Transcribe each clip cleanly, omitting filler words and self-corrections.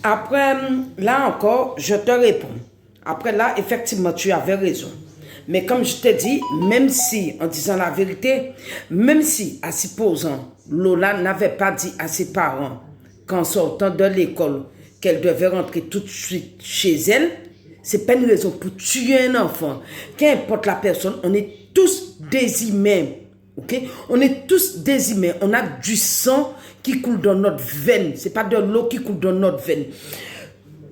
Après, là encore, je te réponds. Après là, effectivement, tu avais raison. Mais comme je te dis, même si, en disant la vérité, même si, à supposant, Lola n'avait pas dit à ses parents qu'en sortant de l'école, qu'elle devait rentrer tout de suite chez elle, c'est pas une raison pour tuer un enfant. Qu'importe la personne, on est tous des humains. Ok? On est tous des humains. On a du sang qui coule dans notre veine. C'est pas de l'eau qui coule dans notre veine.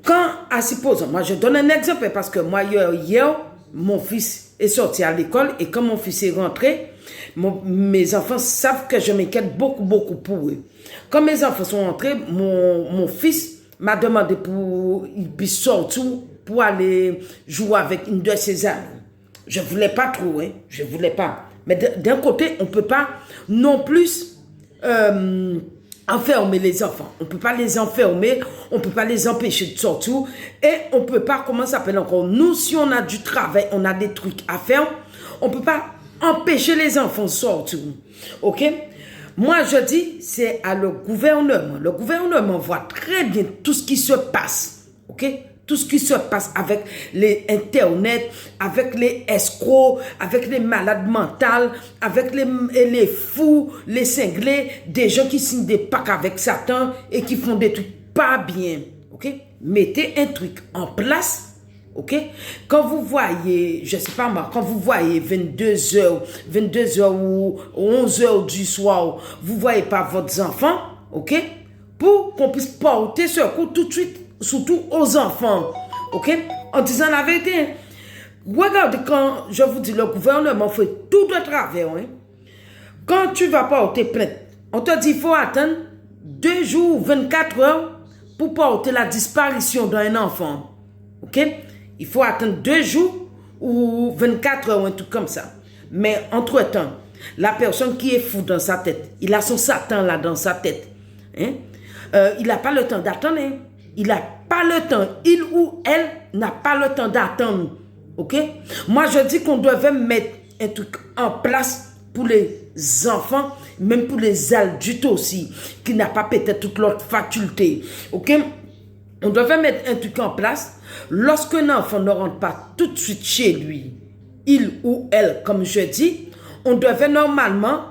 Quand, à supposons, moi je donne un exemple parce que moi hier mon fils est sorti à l'école et quand mon fils est rentré, mes enfants savent que je m'inquiète beaucoup pour eux. Quand mes enfants sont rentrés, mon fils m'a demandé pour il puisse sortir pour aller jouer avec une de ses amies. Je voulais pas trop, hein, je voulais pas. Mais d'un côté, on peut pas non plus enfermer les enfants. On peut pas les enfermer, on peut pas les empêcher de sortir et on peut pas, comment ça s'appelle encore, nous si on a du travail, on a des trucs à faire, on peut pas empêcher les enfants de sortir. Ok? Moi je dis, c'est à le gouvernement. Le gouvernement voit très bien tout ce qui se passe. Ok? Tout ce qui se passe avec les Internet, avec les escrocs, avec les malades mentales, avec les fous, les cinglés, des gens qui signent des pactes avec Satan et qui font des trucs pas bien. Ok? Mettez un truc en place. Ok? Quand vous voyez, je sais pas moi, quand vous voyez 22 heures ou 11 heures du soir, vous voyez pas votre enfant, ok? Pour qu'on puisse porter secours tout de suite, surtout aux enfants, ok? En disant la vérité. Regardez quand je vous dis, le gouvernement fait tout de travers, hein? Quand tu vas porter plainte, on te dit qu'il faut attendre 2 jours, 24 heures pour porter la disparition d'un enfant, ok? Il faut attendre 2 jours ou 24 heures, un truc comme ça. Mais entre-temps, la personne qui est fou dans sa tête, il a son Satan là dans sa tête. Hein? Il n'a pas le temps d'attendre. Hein? Il n'a pas le temps. Il ou elle n'a pas le temps d'attendre. Ok? Moi, je dis qu'on devait mettre un truc en place pour les enfants, même pour les adultes aussi, qui n'a pas peut-être toute l'autre faculté. Ok? On devait mettre un truc en place. Lorsqu'un enfant ne rentre pas tout de suite chez lui, il ou elle, comme je dis, on devait normalement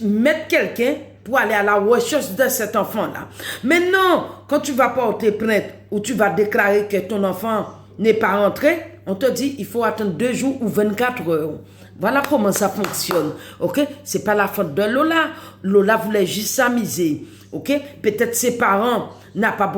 mettre quelqu'un pour aller à la recherche de cet enfant-là. Mais non, quand tu vas porter plainte ou tu vas déclarer que ton enfant n'est pas rentré, on te dit il faut attendre 2 jours ou 24 heures. Voilà comment ça fonctionne. Ok? C'est pas la faute de Lola. Lola voulait juste s'amuser. Ok? Peut-être ses parents n'ont pas